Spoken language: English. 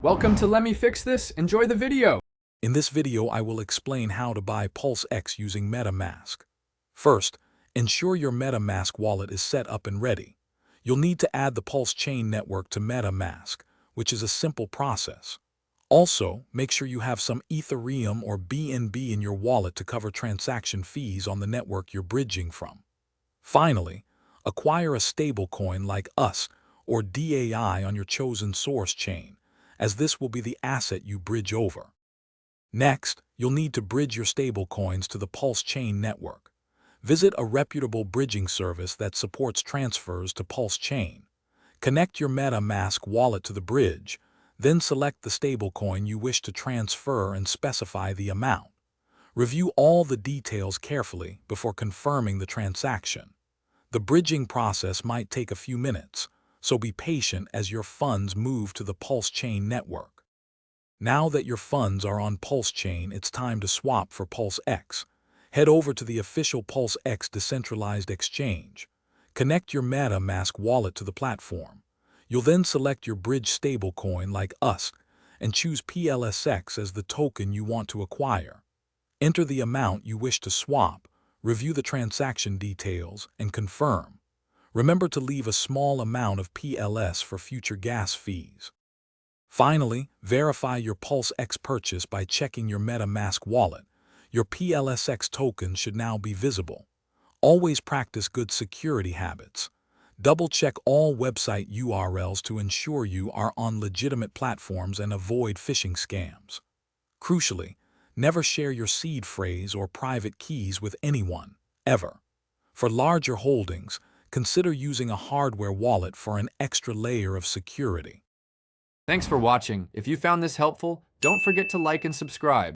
Welcome to Let Me Fix This. Enjoy the video. In this video, I will explain how to buy Pulsex using MetaMask. First, ensure your MetaMask wallet is set up and ready. You'll need to add the Pulse chain network to MetaMask, which is a simple process. Also, make sure you have some Ethereum or BNB in your wallet to cover transaction fees on the network you're bridging from. Finally, acquire a stablecoin like US or DAI on your chosen source chain, as this will be the asset you bridge over. Next, you'll need to bridge your stablecoins to the Pulse chain network. Visit a reputable bridging service that supports transfers to Pulse chain. Connect your MetaMask wallet to the bridge, then select the stablecoin you wish to transfer and specify the amount. Review all the details carefully before confirming the transaction. The bridging process might take a few minutes, so be patient as your funds move to the Pulse chain network. Now that your funds are on Pulse chain, it's time to swap for Pulsex. Head over to the official Pulsex decentralized exchange. Connect your MetaMask wallet to the platform. You'll then select your bridge stablecoin like US and choose PLSX as the token you want to acquire. Enter the amount you wish to swap, review the transaction details, and confirm. Remember to leave a small amount of PLS for future gas fees. Finally, verify your Pulsex purchase by checking your MetaMask wallet. Your PLSX token should now be visible. Always practice good security habits. Double-check all website URLs to ensure you are on legitimate platforms and avoid phishing scams. Crucially, never share your seed phrase or private keys with anyone, ever. For larger holdings, consider using a hardware wallet for an extra layer of security. Thanks for watching. If you found this helpful, don't forget to like and subscribe.